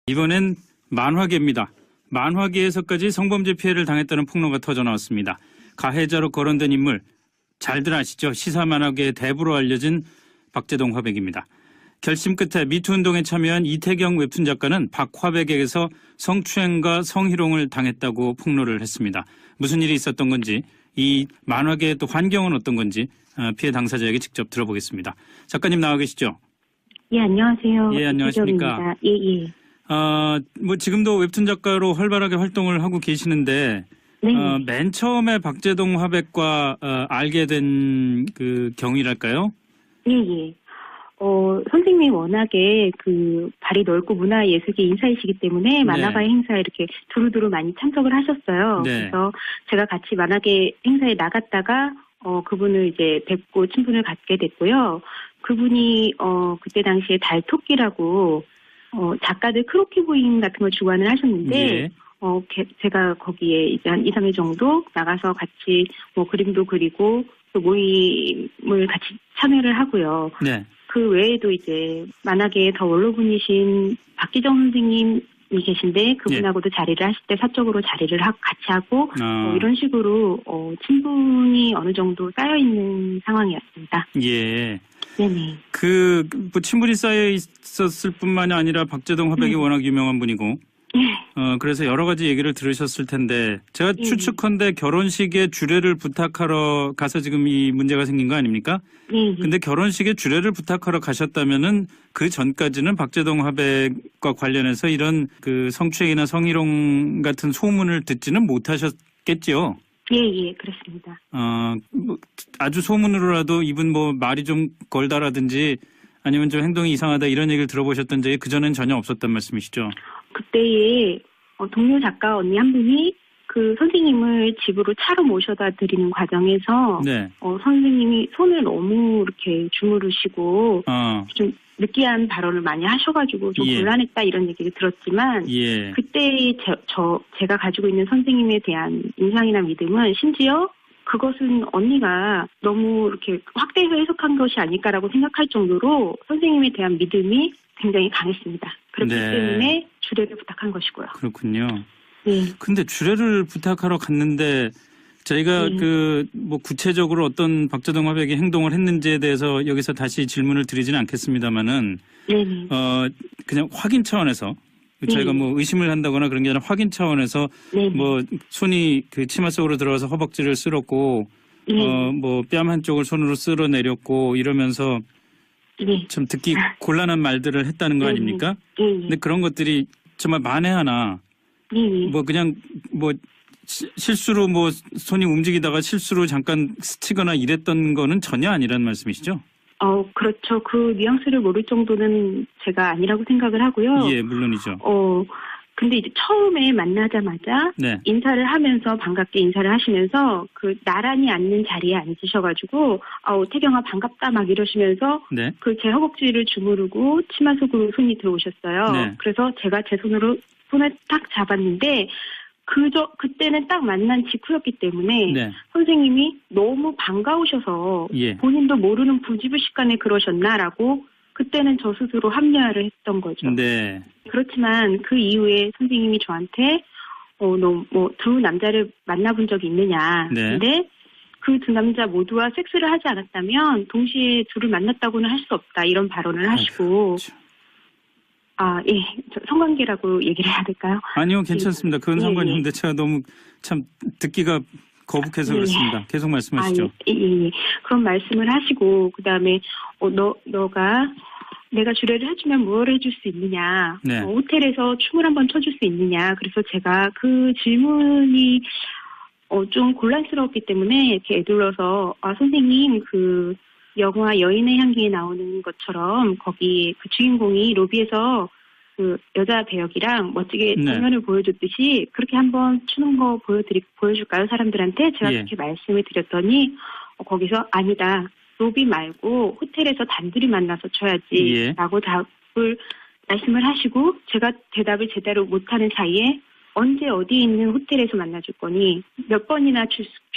이번엔 만화계입니다. 만화계에서까지 성범죄 피해를 당했다는 폭로가 터져나왔습니다. 가해자로 거론된 인물, 잘들 아시죠? 시사만화계의 대부로 알려진 박재동 화백입니다. 결심 끝에 미투 운동에 참여한 이태경 웹툰 작가는 박화백에게서 성추행과 성희롱을 당했다고 폭로를 했습니다. 무슨 일이 있었던 건지, 이 만화계의 또 환경은 어떤 건지 피해 당사자에게 직접 들어보겠습니다. 작가님 나와 계시죠? 예, 안녕하세요. 예, 안녕하십니까? 예, 예. 뭐 지금도 웹툰 작가로 활발하게 활동을 하고 계시는데, 네. 맨 처음에 박재동 화백과 알게 된 그 경위랄까요? 예, 예. 선생님이 워낙에 발이 넓고 문화예술계 인사이시기 때문에 만화가의 행사에 이렇게 두루두루 많이 참석을 하셨어요. 네. 그래서 제가 같이 만화계 행사에 나갔다가 그분을 이제 뵙고 친분을 갖게 됐고요. 그분이 그때 당시에 달토끼라고 작가들 크로키 부인 같은 걸 주관을 하셨는데 예. 제가 거기에 이제 한 2, 3일 정도 나가서 같이 뭐 그림도 그리고 또 모임을 같이 참여를 하고요. 네. 그 외에도 이제 만화계의 더 원로분이신 박기정 선생님이 계신데 그분하고도 자리를 하실 때 사적으로 자리를 같이 하고 이런 식으로 친분이 어느 정도 쌓여 있는 상황이었습니다. 예. 네네. 뭐 친분이 쌓여 있었을 뿐만이 아니라 박재동 화백이 워낙 유명한 분이고, 그래서 여러 가지 얘기를 들으셨을 텐데, 제가 추측컨대 결혼식에 주례를 부탁하러 가서 지금 이 문제가 생긴 거 아닙니까? 근데 결혼식에 주례를 부탁하러 가셨다면은 그 전까지는 박재동 화백과 관련해서 이런 그 성추행이나 성희롱 같은 소문을 듣지는 못하셨겠지요? 예, 그렇습니다. 뭐 아주 소문으로라도 이분 뭐 말이 좀 걸다라든지 아니면 좀 행동이 이상하다 이런 얘기를 들어보셨던 적이 그전엔 전혀 없었단 말씀이시죠? 그때에 동료 작가 언니 한 분이 그 선생님을 집으로 차로 모셔다 드리는 과정에서 네. 선생님이 손을 너무 이렇게 주무르시고 좀 느끼한 발언을 많이 하셔가지고 좀 곤란했다 이런 얘기를 들었지만 그때 제가 가지고 있는 선생님에 대한 인상이나 믿음은 심지어 그것은 언니가 너무 이렇게 확대해서 해석한 것이 아닐까라고 생각할 정도로 선생님에 대한 믿음이 굉장히 강했습니다. 그렇기 때문에 주례를 부탁한 것이고요. 그렇군요. 네. 근데 주례를 부탁하러 갔는데 저희가 뭐 구체적으로 어떤 박재동 화백이 행동을 했는지에 대해서 여기서 다시 질문을 드리지는 않겠습니다만은 그냥 확인 차원에서 저희가 뭐 의심을 한다거나 그런 게 아니라 확인 차원에서 뭐 손이 그 치마 속으로 들어가서 허벅지를 쓸었고 뭐 뺨 한쪽을 손으로 쓸어내렸고 이러면서 참 듣기 곤란한 말들을 했다는 거 아닙니까? 근데 그런 것들이 정말 만에 하나 뭐 그냥 뭐 실수로 뭐 손이 움직이다가 실수로 잠깐 스치거나 이랬던 거는 전혀 아니라는 말씀이시죠? 그렇죠. 그 뉘앙스를 모를 정도는 제가 아니라고 생각을 하고요. 예, 물론이죠. 근데 이제 처음에 만나자마자 인사를 하면서 반갑게 인사를 하시면서 그 나란히 앉는 자리에 앉으셔가지고 태경아 반갑다 막 이러시면서 그 제 허벅지를 주무르고 치마 속으로 손이 들어오셨어요. 그래서 제가 제 손으로 손을 딱 잡았는데 그때는 딱 만난 직후였기 때문에 선생님이 너무 반가우셔서 본인도 모르는 부지불식간에 그러셨나라고 그때는 저 스스로 합리화를 했던 거죠. 그렇지만 그 이후에 선생님이 저한테 너 뭐 두 남자를 만나본 적이 있느냐. 근데 그 두 남자 모두와 섹스를 하지 않았다면 동시에 둘을 만났다고는 할 수 없다. 이런 발언을 하시고 성관계라고 얘기를 해야 될까요? 아니요, 괜찮습니다. 그건 상관이 없는데 제가 너무 참 듣기가 거북해서 그렇습니다. 계속 말씀하시죠. 그런 말씀을 하시고 그다음에 너가 내가 주례를 해주면 뭘 해줄 수 있느냐. 호텔에서 춤을 한번 춰줄 수 있느냐. 그래서 제가 그 질문이 좀 곤란스러웠기 때문에 이렇게 애둘러서 선생님 그 영화 여인의 향기에 나오는 것처럼 거기 그 주인공이 로비에서 그 여자 배역이랑 멋지게 장면을 보여줬듯이 그렇게 한번 추는 거 보여줄까요? 사람들한테 제가 그렇게 말씀을 드렸더니 거기서 아니다. 로비 말고 호텔에서 단둘이 만나서 쳐야지 라고 답을 말씀을 하시고 제가 대답을 제대로 못하는 사이에 언제 어디에 있는 호텔에서 만나줄 거니 몇 번이나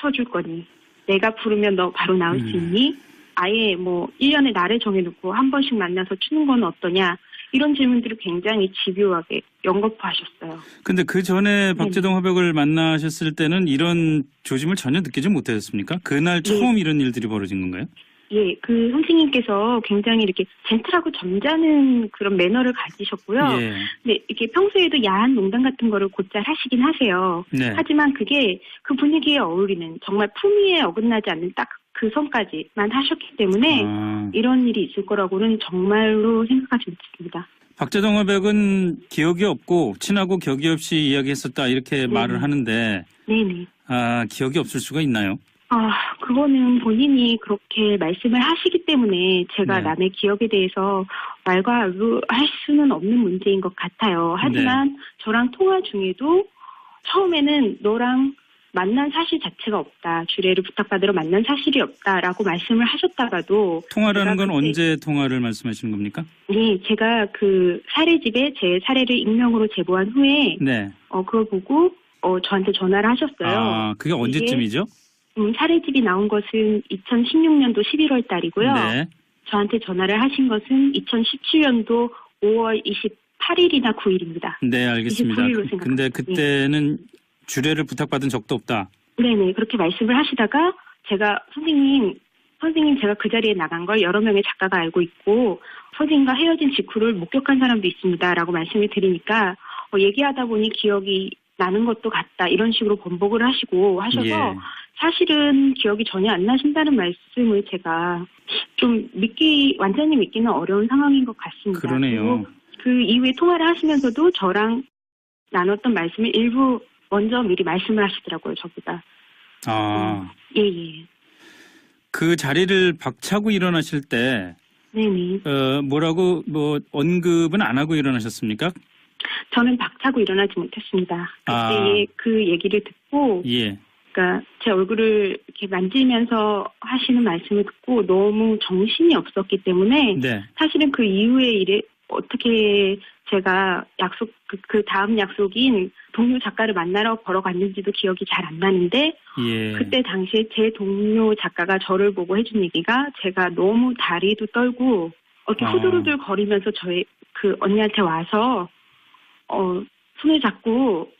쳐줄 거니 내가 부르면 너 바로 나올 수 있니? 아예 뭐 1년에 날을 정해놓고 한 번씩 만나서 추는 건 어떠냐 이런 질문들을 굉장히 집요하게 연거푸하셨어요. 근데 그 전에 박재동 화백을 만나셨을 때는 이런 조짐을 전혀 느끼지 못하셨습니까? 그날 처음 이런 일들이 벌어진 건가요? 예, 그 선생님께서 굉장히 이렇게 젠틀하고 점잖은 그런 매너를 가지셨고요. 예. 네, 이렇게 평소에도 야한 농담 같은 거를 곧잘 하시긴 하세요. 네. 하지만 그게 그 분위기에 어울리는 정말 품위에 어긋나지 않는 딱 그 선까지만 하셨기 때문에 이런 일이 있을 거라고는 정말로 생각하지 못했습니다. 박재동 화백은 기억이 없고 친하고 격이 없이 이야기했었다 이렇게 말을 하는데 네네. 기억이 없을 수가 있나요? 그거는 본인이 그렇게 말씀을 하시기 때문에 제가 남의 기억에 대해서 말과 할 수는 없는 문제인 것 같아요. 하지만 저랑 통화 중에도 처음에는 너랑 만난 사실 자체가 없다. 주례를 부탁받으러 만난 사실이 없다라고 말씀을 하셨다가도 통화라는 건 언제 통화를 말씀하시는 겁니까? 네, 제가 그 사례집에 제 사례를 익명으로 제보한 후에 그걸 보고 저한테 전화를 하셨어요. 그게 언제쯤이죠? 사례집이 나온 것은 2016년도 11월 달이고요. 네. 저한테 전화를 하신 것은 2017년도 5월 28일이나 9일입니다. 네, 알겠습니다. 29일로 생각합니다. 근데 그때는 주례를 부탁받은 적도 없다. 네네, 그렇게 말씀을 하시다가 제가 선생님 제가 그 자리에 나간 걸 여러 명의 작가가 알고 있고 선생님과 헤어진 직후를 목격한 사람도 있습니다라고 말씀을 드리니까 얘기하다 보니 기억이 나는 것도 같다 이런 식으로 번복을 하셔서 사실은 기억이 전혀 안 나신다는 말씀을 제가 좀 완전히 믿기는 어려운 상황인 것 같습니다. 그러네요. 그 이후에 통화를 하시면서도 저랑 나눴던 말씀을 일부 먼저 미리 말씀을 하시더라고요, 저보다. 예. 그 자리를 박차고 일어나실 때 네네. 뭐라고 언급은 안 하고 일어나셨습니까? 저는 박차고 일어나지 못했습니다. 그때 그 얘기를 듣고 그러니까 제 얼굴을 이렇게 만지면서 하시는 말씀을 듣고 너무 정신이 없었기 때문에 사실은 그 이후의 일에 어떻게 제가 그 다음 약속인 동료 작가를 만나러 걸어갔는지도 기억이 잘 안 나는데 그때 당시에 제 동료 작가가 저를 보고 해준 얘기가 제가 너무 다리도 떨고 이렇게 후들후들 거리면서 저의 그 언니한테 와서 손을 잡고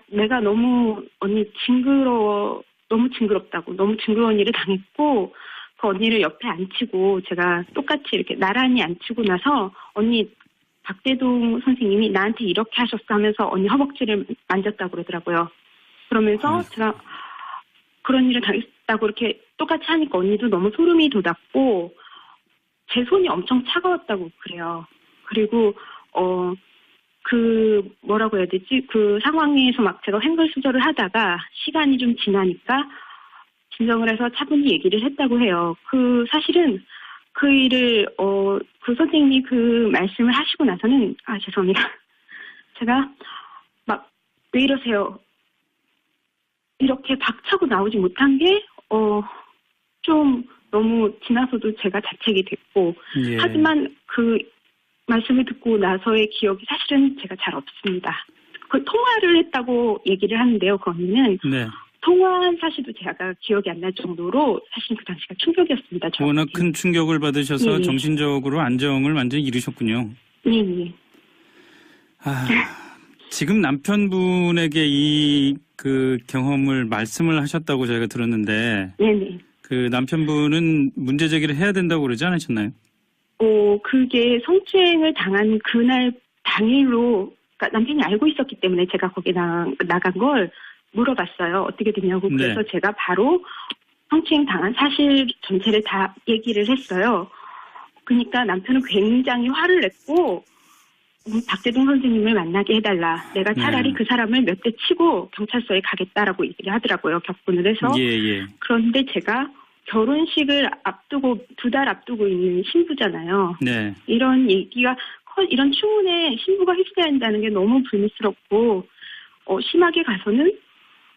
내가 너무 언니 너무 징그럽다고 너무 징그러운 일을 당했고 그 언니를 옆에 앉히고 제가 똑같이 이렇게 나란히 앉히고 나서 언니 박재동 선생님이 나한테 이렇게 하셨어 하면서 언니 허벅지를 만졌다고 그러더라고요. 그러면서 제가 그런 일을 당했다고 이렇게 똑같이 하니까 언니도 너무 소름이 돋았고 제 손이 엄청 차가웠다고 그래요. 그리고 뭐라고 해야 되지? 그 상황에서 막 제가 횡설수설을 하다가 시간이 좀 지나니까 진정을 해서 차분히 얘기를 했다고 해요. 사실은 그 일을, 그 선생님이 그 말씀을 하시고 나서는, 죄송합니다. 제가 막, 왜 이러세요? 이렇게 박차고 나오지 못한 게, 좀 너무 지나서도 제가 자책이 됐고, 하지만 그 말씀을 듣고 나서의 기억이 사실은 제가 잘 없습니다. 그 통화를 했다고 얘기를 하는데요, 그 언니는. 통화한 사실도 제가 기억이 안 날 정도로 사실 그 당시가 충격이었습니다. 워낙 큰 충격을 받으셔서 정신적으로 안정을 완전히 잃으셨군요. 네. 지금 남편분에게 그 경험을 말씀을 하셨다고 저희가 들었는데 네네. 그 남편분은 문제 제기를 해야 된다고 그러지 않으셨나요? 그게 성추행을 당한 그날 당일로 그러니까 남편이 알고 있었기 때문에 제가 거기 나간 걸 물어봤어요. 어떻게 됐냐고. 그래서 제가 바로 성추행 당한 사실 전체를 다 얘기를 했어요. 그러니까 남편은 굉장히 화를 냈고 박재동 선생님을 만나게 해달라. 내가 차라리 그 사람을 몇 대 치고 경찰서에 가겠다라고 얘기를 하더라고요. 격분을 해서. 그런데 제가 결혼식을 앞두고 2달 앞두고 있는 신부잖아요. 이런 얘기가 이런 추문에 신부가 휩싸야 한다는 게 너무 불미스럽고 심하게 가서는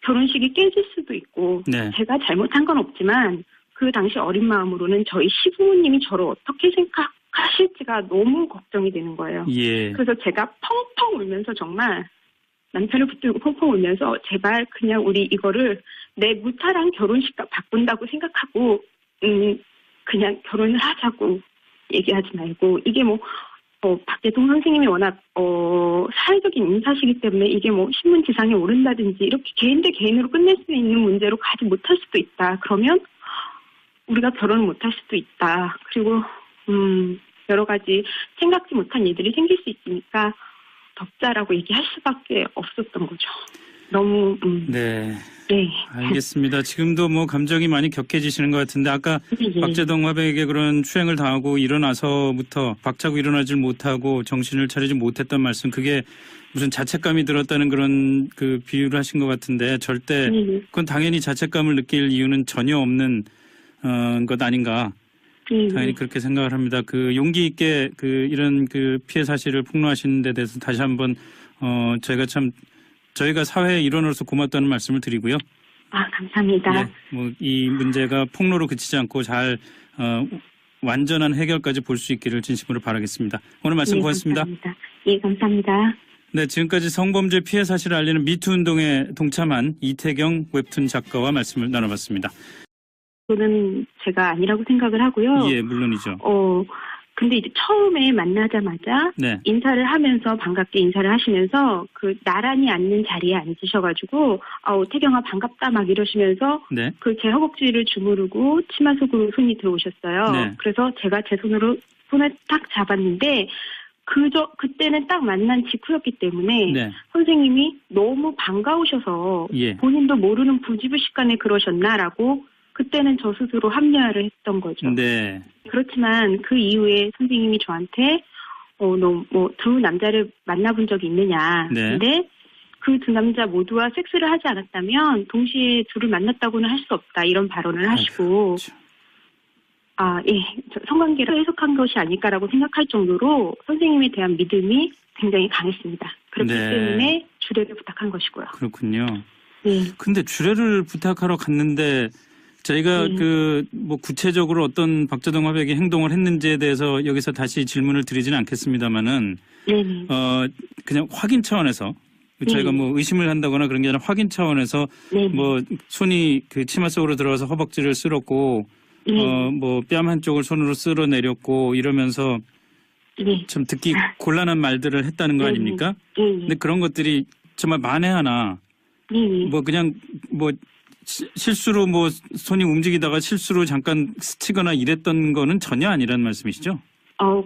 결혼식이 깨질 수도 있고 제가 잘못한 건 없지만 그 당시 어린 마음으로는 저희 시부모님이 저를 어떻게 생각하실지가 너무 걱정이 되는 거예요. 그래서 제가 펑펑 울면서 정말 남편을 붙들고 펑펑 울면서 제발 그냥 우리 이거를 내 무탈한 결혼식 바꾼다고 생각하고 그냥 결혼을 하자고 얘기하지 말고 이게 박재동 선생님이 워낙 사회적인 인사시기 때문에 이게 뭐 신문 지상에 오른다든지 이렇게 개인 대 개인으로 끝낼 수 있는 문제로 가지 못할 수도 있다. 그러면 우리가 결혼을 못할 수도 있다. 그리고 여러 가지 생각지 못한 일들이 생길 수 있으니까 덮자라고 얘기할 수밖에 없었던 거죠. 너무 네. 네. 알겠습니다. 지금도 뭐 감정이 많이 격해지시는 것 같은데 아까 네. 박재동 화백에게 그런 추행을 당하고 일어나서부터 박차고 일어나질 못하고 정신을 차리지 못했던 말씀, 그게 무슨 자책감이 들었다는 그런 그 비유를 하신 것 같은데 절대 그건 당연히 자책감을 느낄 이유는 전혀 없는 것 아닌가. 당연히 그렇게 생각을 합니다. 그 용기 있게 그 이런 그 피해 사실을 폭로하시는 데 대해서 다시 한번 저희가 사회의 일원으로서 고맙다는 말씀을 드리고요. 감사합니다. 뭐 이 문제가 폭로로 그치지 않고 잘 완전한 해결까지 볼 수 있기를 진심으로 바라겠습니다. 오늘 말씀 고맙습니다. 감사합니다. 예, 감사합니다. 네, 지금까지 성범죄 피해 사실을 알리는 미투 운동에 동참한 이태경 웹툰 작가와 말씀을 나눠봤습니다. 저는 제가 아니라고 생각을 하고요. 예, 물론이죠. 근데 이제 처음에 만나자마자 네. 인사를 하면서 반갑게 인사를 하시면서 그 나란히 앉는 자리에 앉으셔가지고 태경아 반갑다 막 이러시면서 네. 그 제 허벅지를 주무르고 치마 속으로 손이 들어오셨어요. 네. 그래서 제가 제 손으로 손을 딱 잡았는데 그때는 딱 만난 직후였기 때문에 네. 선생님이 너무 반가우셔서 예. 본인도 모르는 부지불식간에 그러셨나라고 그때는 저 스스로 합리화를 했던 거죠. 네. 그렇지만 그 이후에 선생님이 저한테 두 남자를 만나본 적이 있느냐. 네. 근데 그 두 남자 모두와 섹스를 하지 않았다면 동시에 둘을 만났다고는 할 수 없다. 이런 발언을 하시고 그렇죠. 성관계를 해석한 것이 아닐까라고 생각할 정도로 선생님에 대한 믿음이 굉장히 강했습니다. 그렇기 네. 때문에 주례를 부탁한 것이고요. 그렇군요. 네. 근데 주례를 부탁하러 갔는데 저희가 뭐 구체적으로 어떤 박재동 화백이 행동을 했는지에 대해서 여기서 다시 질문을 드리지는 않겠습니다만은 그냥 확인 차원에서 저희가 뭐 의심을 한다거나 그런 게 아니라 확인 차원에서 뭐 손이 그 치마 속으로 들어가서 허벅지를 쓸었고 뭐 뺨 한쪽을 손으로 쓸어내렸고 이러면서 좀 듣기 곤란한 말들을 했다는 거 아닙니까? 근데 그런 것들이 정말 만에 하나 뭐 그냥 뭐 실수로 뭐 손이 움직이다가 실수로 잠깐 스치거나 이랬던 거는 전혀 아니라는 말씀이시죠?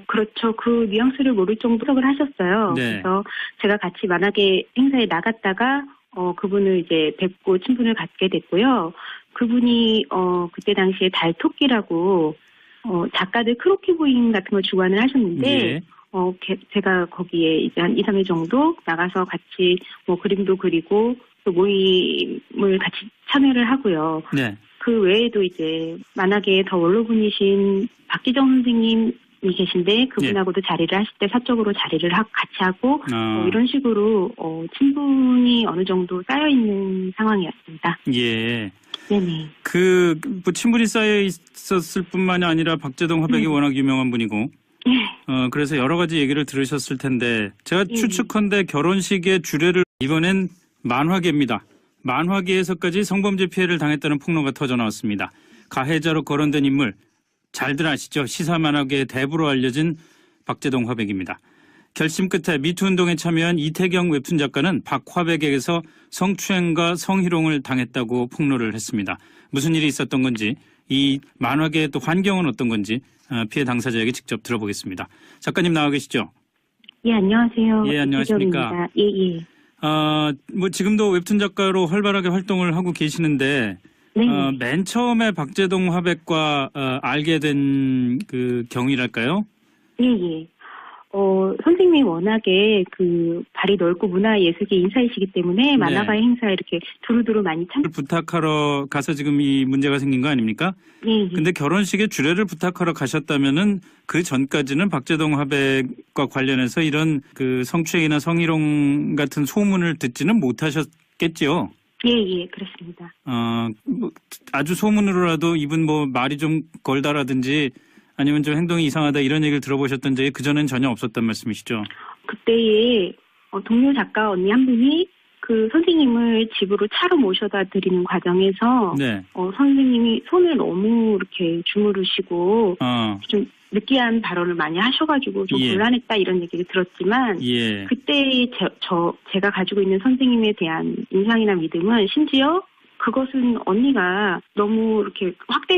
그렇죠. 그 뉘앙스를 모를 정도로 하셨어요. 네. 그래서 제가 같이 만약에 행사에 나갔다가 그분을 이제 뵙고 친분을 갖게 됐고요. 그분이 그때 당시에 달토끼라고 작가들 크로키부인 같은 걸 주관을 하셨는데 예. 제가 거기에 이제 한 2, 3일 정도 나가서 같이 뭐 그림도 그리고 또 모임을 같이 참여를 하고요. 네. 그 외에도 이제 만약에 더 원로분이신 박기정 선생님이 계신데 그분하고도 자리를 하실 때 사적으로 자리를 같이 하고 이런 식으로 친분이 어느 정도 쌓여 있는 상황이었습니다. 예. 네네. 뭐 친분이 쌓여 있었을 뿐만이 아니라 박재동 화백이 워낙 유명한 분이고 그래서 여러 가지 얘기를 들으셨을 텐데 제가 추측컨대 결혼식의 주례를 이번엔 만화계입니다. 만화계에서까지 성범죄 피해를 당했다는 폭로가 터져 나왔습니다. 가해자로 거론된 인물 잘들 아시죠? 시사 만화계의 대부로 알려진 박재동 화백입니다. 결심 끝에 미투 운동에 참여한 이태경 웹툰 작가는 박 화백에게서 성추행과 성희롱을 당했다고 폭로를 했습니다. 무슨 일이 있었던 건지, 이 만화계의 또 환경은 어떤 건지 피해 당사자에게 직접 들어보겠습니다. 작가님 나와 계시죠? 예, 안녕하세요. 예, 안녕하십니까? 예. 뭐 지금도 웹툰 작가로 활발하게 활동을 하고 계시는데 맨 처음에 박재동 화백과 알게 된 그 경위랄까요? 예. 선생님이 워낙에 그 발이 넓고 문화예술계 인사이시기 때문에 만화가의 행사에 이렇게 두루두루 많이 부탁하러 가서 지금 이 문제가 생긴 거 아닙니까? 예. 근데 결혼식에 주례를 부탁하러 가셨다면은 그 전까지는 박재동 화백과 관련해서 이런 그 성추행이나 성희롱 같은 소문을 듣지는 못하셨겠지요? 예, 그렇습니다. 뭐 아주 소문으로라도 이분 뭐 말이 좀 걸다라든지 아니면 좀 행동이 이상하다 이런 얘기를 들어보셨던 적이 그전엔 전혀 없었단 말씀이시죠? 그때에 동료 작가 언니 한 분이 그 선생님을 집으로 차로 모셔다 드리는 과정에서 네. 선생님이 손을 너무 이렇게 주무르시고 좀 느끼한 발언을 많이 하셔가지고 좀 곤란했다 이런 얘기를 들었지만 그때 제가 가지고 있는 선생님에 대한 인상이나 믿음은 심지어 그것은 언니가 너무 이렇게 확대